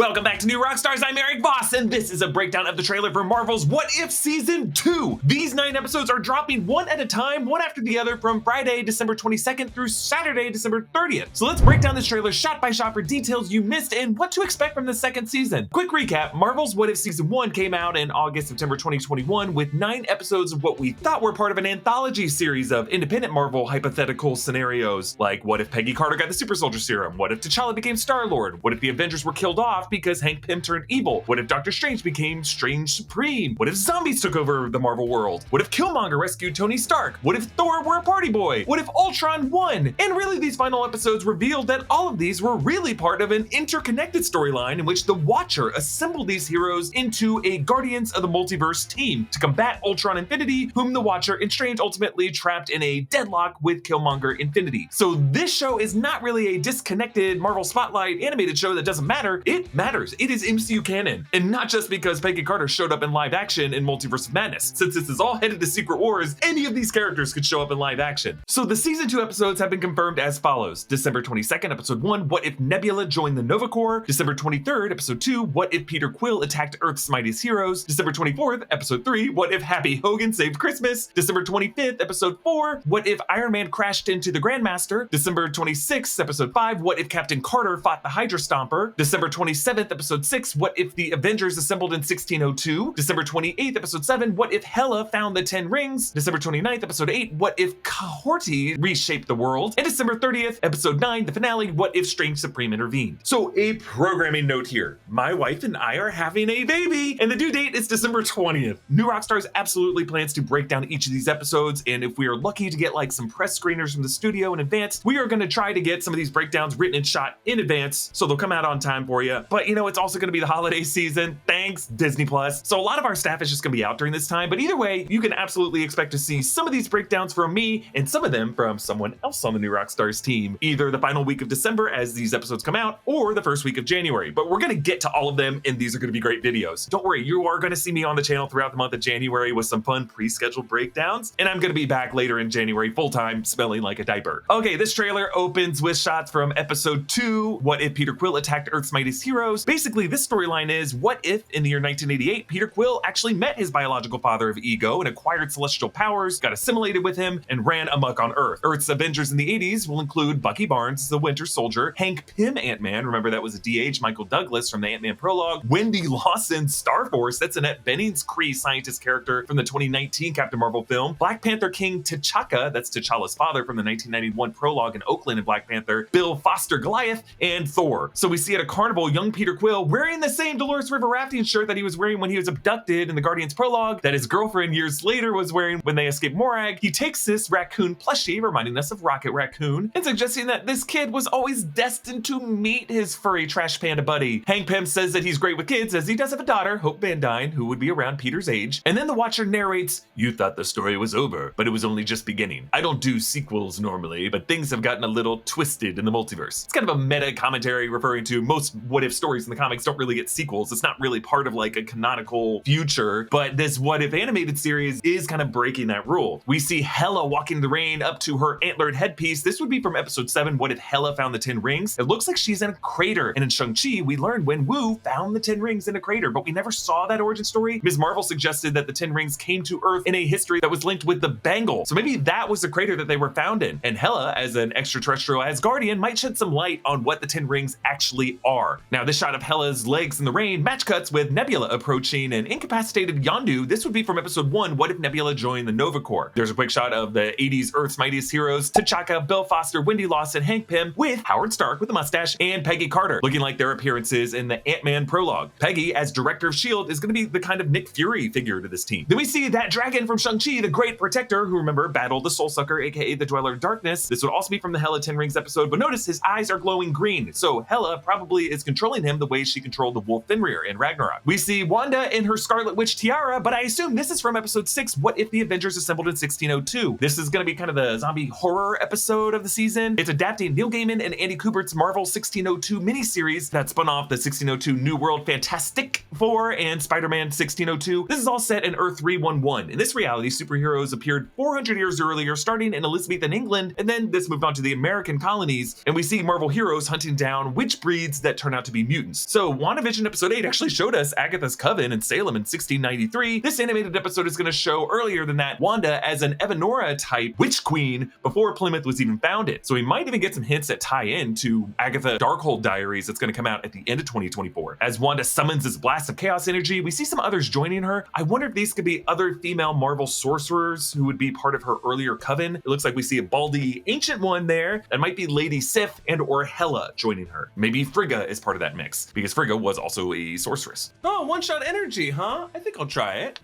Welcome back to New Rockstars. I'm Erik Voss, and this is a breakdown of the trailer for Marvel's What If Season 2. These 9 episodes are dropping one at a time, one after the other, from Friday, December 22nd through Saturday, December 30th. So let's break down this trailer shot by shot for details you missed and what to expect from the second season. Quick recap, Marvel's What If Season 1 came out in August, September 2021 with 9 episodes of what we thought were part of an anthology series of independent Marvel hypothetical scenarios, like what if Peggy Carter got the super soldier serum? What if T'Challa became Star-Lord? What if the Avengers were killed off because Hank Pym turned evil? What if Doctor Strange became Strange Supreme? What if zombies took over the Marvel world? What if Killmonger rescued Tony Stark? What if Thor were a party boy? What if Ultron won? And really, these final episodes revealed that all of these were really part of an interconnected storyline in which the Watcher assembled these heroes into a Guardians of the Multiverse team to combat Ultron Infinity, whom the Watcher and Strange ultimately trapped in a deadlock with Killmonger Infinity. So this show is not really a disconnected Marvel Spotlight animated show that doesn't matter. It matters. It is MCU canon. And not just because Peggy Carter showed up in live action in Multiverse of Madness. Since this is all headed to Secret Wars, any of these characters could show up in live action. So the season 2 episodes have been confirmed as follows. December 22nd, episode 1, What If Nebula joined the Nova Corps? December 23rd, episode 2, What If Peter Quill attacked Earth's mightiest heroes? December 24th, episode 3, What If Happy Hogan saved Christmas? December 25th, episode 4, What If Iron Man crashed into the Grandmaster? December 26th, episode 5, What If Captain Carter fought the Hydra Stomper? December 27th, episode 6, What If the Avengers assembled in 1602? December 28th, episode 7, What If Hela found the 10 rings? December 29th, episode 8, What If Cohorty reshaped the world? And December 30th, episode 9, the finale, What If Strange Supreme intervened? So a programming note here. My wife and I are having a baby, and the due date is December 20th. New Rockstars absolutely plans to break down each of these episodes, and if we are lucky to get like some press screeners from the studio in advance, we are going to try to get some of these breakdowns written and shot in advance, so they'll come out on time for you. But you know, it's also going to be the holiday season. Thanks, Disney Plus. So a lot of our staff is just going to be out during this time, but either way, you can absolutely expect to see some of these breakdowns from me and some of them from someone else on the New Rockstars team, either the final week of December as these episodes come out, or the first week of January. But we're going to get to all of them, and these are going to be great videos. Don't worry, you are going to see me on the channel throughout the month of January with some fun pre-scheduled breakdowns, and I'm going to be back later in January full-time smelling like a diaper. Okay, this trailer opens with shots from episode 2, What If Peter Quill attacked Earth's mightiest heroes? Basically, this storyline is what if in the year 1988, Peter Quill actually met his biological father of Ego and acquired celestial powers, got assimilated with him, and ran amok on Earth. Earth's Avengers in the 80s will include Bucky Barnes, the Winter Soldier, Hank Pym Ant-Man, remember that was a DH, Michael Douglas from the Ant-Man prologue, Wendy Lawson, Star Force, that's Annette Bening's Kree scientist character from the 2019 Captain Marvel film, Black Panther King T'Chaka, that's T'Challa's father from the 1991 prologue in Oakland in Black Panther, Bill Foster Goliath, and Thor. So we see at a carnival young Peter Quill wearing the same Dolores River rafting shirt that he was wearing when he was abducted in the Guardians prologue, that his girlfriend years later was wearing when they escaped Morag. He takes this raccoon plushie, reminding us of Rocket Raccoon, and suggesting that this kid was always destined to meet his furry trash panda buddy. Hank Pym says that he's great with kids as he does have a daughter, Hope Van Dyne, who would be around Peter's age. And then the Watcher narrates, "You thought the story was over, but it was only just beginning. I don't do sequels normally, but things have gotten a little twisted in the multiverse." It's kind of a meta commentary referring to most what if stories in the comics don't really get sequels. It's not really part of like a canonical future, but this what if animated series is kind of breaking that rule. We see Hela walking the rain up to her antlered headpiece. This would be from episode 7, What If Hela Found the 10 Rings? It looks like she's in a crater, and in Shang-Chi, we learned when Wu found the 10 rings in a crater, but we never saw that origin story. Ms. Marvel suggested that the 10 rings came to Earth in a history that was linked with the Bangle, so maybe that was the crater that they were found in, and Hela, as an extraterrestrial Asgardian, might shed some light on what the 10 rings actually are. Now, this shot of Hela's legs in the rain match cuts with Nebula approaching an incapacitated Yondu. This would be from episode 1, What If Nebula joined the Nova Corps? There's a quick shot of the 80s Earth's mightiest heroes, T'Chaka, Bill Foster, Wendy Lawson, Hank Pym, with Howard Stark with a mustache, and Peggy Carter, looking like their appearances in the Ant-Man prologue. Peggy, as director of S.H.I.E.L.D., is going to be the kind of Nick Fury figure to this team. Then we see that dragon from Shang-Chi, the Great Protector, who, remember, battled the Soul Sucker, aka the Dweller of Darkness. This would also be from the Hela 10 Rings episode, but notice his eyes are glowing green, so Hela probably is controlling him the way she controlled the Wolf Fenrir in Ragnarok. We see Wanda in her Scarlet Witch tiara, but I assume this is from episode 6, What If the Avengers Assembled in 1602? This is going to be kind of the zombie horror episode of the season. It's adapting Neil Gaiman and Andy Kubert's Marvel 1602 miniseries that spun off the 1602 New World Fantastic Four and Spider-Man 1602. This is all set in Earth 311. In this reality, superheroes appeared 400 years earlier, starting in Elizabethan England, and then this moved on to the American colonies, and we see Marvel heroes hunting down witch breeds that turn out to be mutants. So WandaVision episode 8 actually showed us Agatha's coven in Salem in 1693. This animated episode is going to show earlier than that Wanda as an Evanora type witch queen before Plymouth was even founded. So we might even get some hints that tie in to Agatha Darkhold Diaries that's going to come out at the end of 2024. As Wanda summons this blast of chaos energy, we see some others joining her. I wonder if these could be other female Marvel sorcerers who would be part of her earlier coven. It looks like we see a baldy ancient one there. That might be Lady Sif and or Hela joining her. Maybe Frigga is part of that mix because Frigga was also a sorceress. Oh, one-shot energy, huh? I think I'll try it.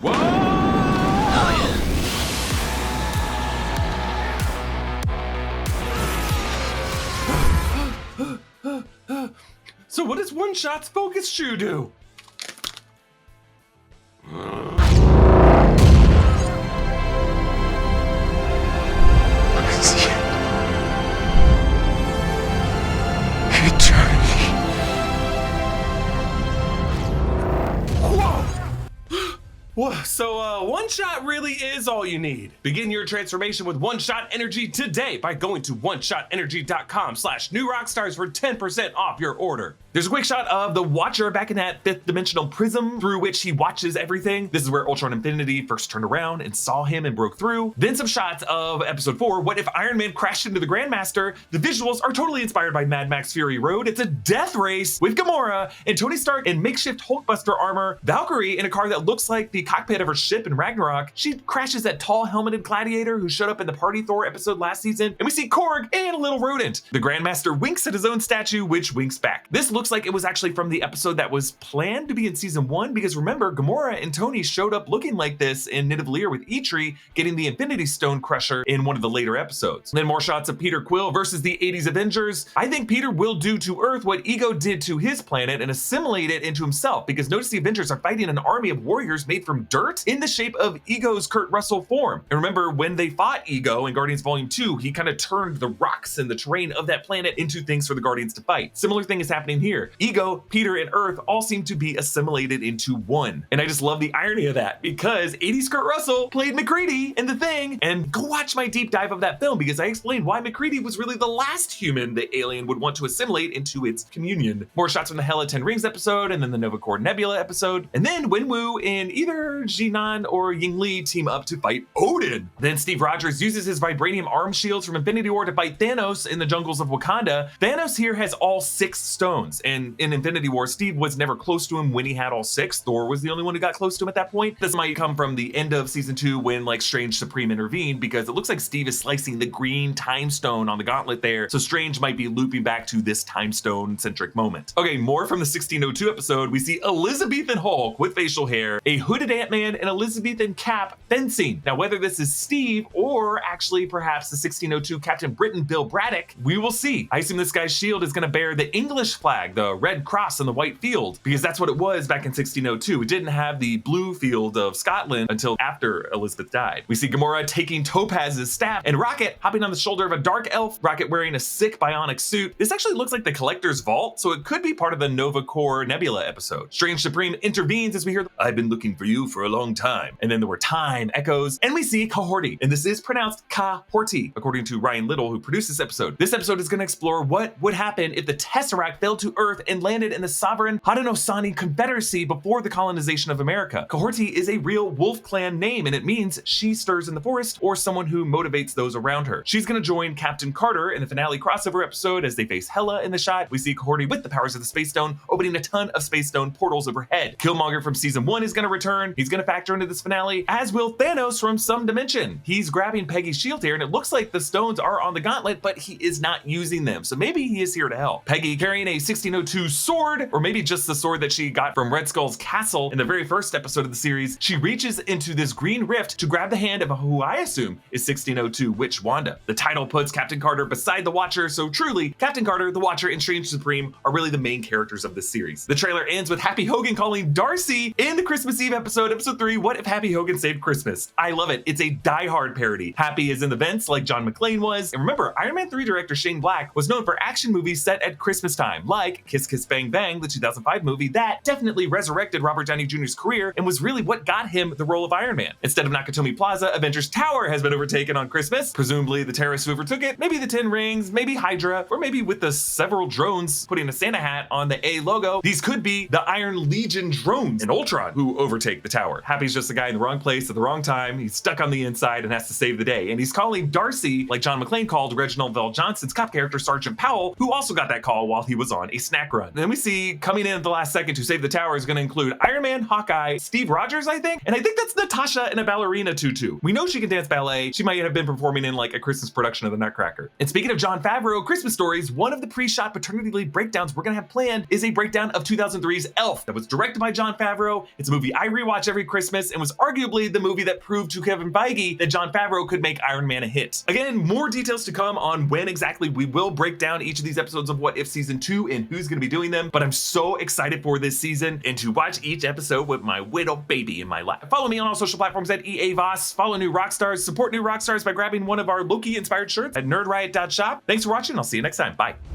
Whoa! Oh, yeah. So what does One Shot's focus shoe do? Whoa, so One Shot really is all you need. Begin your transformation with One Shot Energy today by going to oneshotenergy.com/newrockstars for 10% off your order. There's a quick shot of the Watcher back in that fifth dimensional prism through which he watches everything. This is where Ultron Infinity first turned around and saw him and broke through. Then some shots of episode 4, what if Iron Man crashed into the Grandmaster? The visuals are totally inspired by Mad Max Fury Road. It's a death race with Gamora and Tony Stark in makeshift Hulkbuster armor, Valkyrie in a car that looks like the cockpit of her ship in Ragnarok. She crashes that tall helmeted gladiator who showed up in the Party Thor episode last season, and we see Korg and a little rodent. The Grandmaster winks at his own statue, which winks back. This looks like it was actually from the episode that was planned to be in season 1, because remember, Gamora and Tony showed up looking like this in Nidavellir with Eitri getting the Infinity Stone Crusher in one of the later episodes. And then more shots of Peter Quill versus the 80s Avengers. I think Peter will do to Earth what Ego did to his planet and assimilate it into himself, because notice the Avengers are fighting an army of warriors made from dirt in the shape of Ego's Kurt Russell form. And remember, when they fought Ego in Guardians Volume 2, he kind of turned the rocks and the terrain of that planet into things for the Guardians to fight. Similar thing is happening here. Ego, Peter, and Earth all seem to be assimilated into one. And I just love the irony of that, because 80s Kurt Russell played McCready in The Thing, and go watch my deep dive of that film, because I explained why McCready was really the last human the alien would want to assimilate into its communion. More shots from the Hela 10 Rings episode, and then the Nova Corps Nebula episode, and then Wenwu and either Jinan or Ying Li team up to fight Odin. Then Steve Rogers uses his vibranium arm shields from Infinity War to fight Thanos in the jungles of Wakanda. Thanos here has all 6 stones, and in Infinity War, Steve was never close to him when he had all 6. Thor was the only one who got close to him at that point. This might come from the end of season 2 when like Strange Supreme intervened, because it looks like Steve is slicing the green time stone on the gauntlet there. So Strange might be looping back to this time stone centric moment. Okay, more from the 1602 episode. We see Elizabethan Hulk with facial hair, a hooded Ant-Man, and Elizabethan Cap fencing. Now, whether this is Steve or actually perhaps the 1602 Captain Britain Bill Braddock, we will see. I assume this guy's shield is going to bear the English flag, the red cross and the white field, because that's what it was back in 1602. It didn't have the blue field of Scotland until after Elizabeth died. We see Gamora taking Topaz's staff and Rocket hopping on the shoulder of a dark elf, Rocket wearing a sick bionic suit. This actually looks like the Collector's Vault, so it could be part of the Nova Corps Nebula episode. Strange Supreme intervenes as we hear, "I've been looking for you for a long time." And then there were time echoes, and we see Kahorti, and this is pronounced Kahorti, according to Ryan Little, who produced this episode. This episode is going to explore what would happen if the Tesseract fell to Earth and landed in the sovereign Haudenosaunee Confederacy before the colonization of America. Kahorti is a real wolf clan name, and it means she stirs in the forest, or someone who motivates those around her. She's going to join Captain Carter in the finale crossover episode as they face Hela in the shot. We see Kahorti with the powers of the Space Stone, opening a ton of Space Stone portals overhead. Killmonger from season 1 is going to return. He's going to factor into this finale, as will Thanos from some dimension. He's grabbing Peggy's shield here, and it looks like the stones are on the gauntlet, but he is not using them. So maybe he is here to help. Peggy carrying a 1602 sword, or maybe just the sword that she got from Red Skull's castle in the very first episode of the series. She reaches into this green rift to grab the hand of who I assume is 1602 Witch Wanda. The title puts Captain Carter beside the Watcher, so truly, Captain Carter, the Watcher, and Strange Supreme are really the main characters of this series. The trailer ends with Happy Hogan calling Darcy in the Christmas Eve episode episode 3, What If Happy Hogan Saved Christmas? I love it. It's a die-hard parody. Happy is in the vents like John McClane was. And remember, Iron Man 3 director Shane Black was known for action movies set at Christmas time, like Kiss Kiss Bang Bang, the 2005 movie that definitely resurrected Robert Downey Jr.'s career and was really what got him the role of Iron Man. Instead of Nakatomi Plaza, Avengers Tower has been overtaken on Christmas. Presumably the terrorists who overtook it, maybe the Ten Rings, maybe Hydra, or maybe with the several drones putting a Santa hat on the A logo. These could be the Iron Legion drones and Ultron who overtake the tower. Happy's just the guy in the wrong place at the wrong time. He's stuck on the inside and has to save the day. And he's calling Darcy like John McClane called Reginald Vell Johnson's cop character Sergeant Powell, who also got that call while he was on a snack run. And then we see coming in at the last second to save the tower is going to include Iron Man, Hawkeye, Steve Rogers, I think. And I think that's Natasha in a ballerina tutu. We know she can dance ballet. She might have been performing in like a Christmas production of the Nutcracker. And speaking of Jon Favreau Christmas stories, one of the pre-shot paternity leave breakdowns we're going to have planned is a breakdown of 2003's Elf that was directed by Jon Favreau. It's a movie I rewatch every Christmas and was arguably the movie that proved to Kevin Feige that Jon Favreau could make Iron Man a hit. Again, more details to come on when exactly we will break down each of these episodes of What If Season 2 and who's going to be doing them, but I'm so excited for this season and to watch each episode with my little baby in my lap. Follow me on all social platforms at EA Voss. Follow New Rockstars. Support New Rockstars by grabbing one of our Loki-inspired shirts at nerdriot.shop. Thanks for watching. I'll see you next time. Bye.